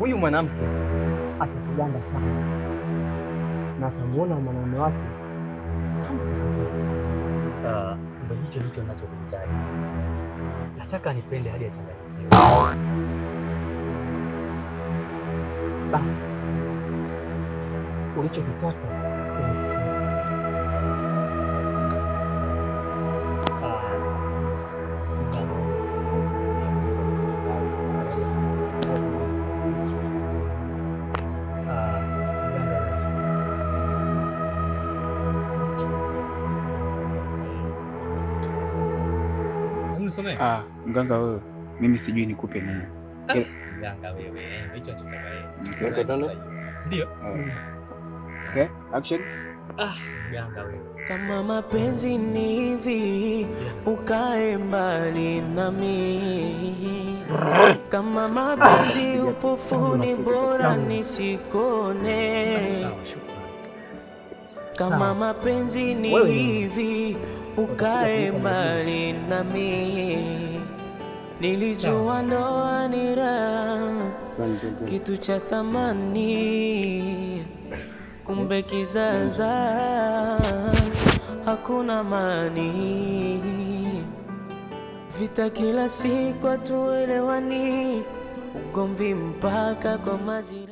huyu mwanamke atakuganda sana na atamuona mwanaume wake ndio hicho ndicho ninachokihitaji. Nataka nipende hadi achanganyikiwe. Basi ulichokitaka mganga wewe, mimi sijui nikupe nini. Mganga wewe, hicho ndio. Okay, action. Mganga wewe. Kama mapenzi ni hivi, ukae mbali nami. Kama mapenzi upofu ni bora nisikone. Kama mapenzi ni hivi, ukae mbali nami. Nilijua ndoa ni raha, kitu cha thamani, kumbe kizaza hakuna mani. Vita kila siku hatuelewani, ugomvi mpaka kwa majirani.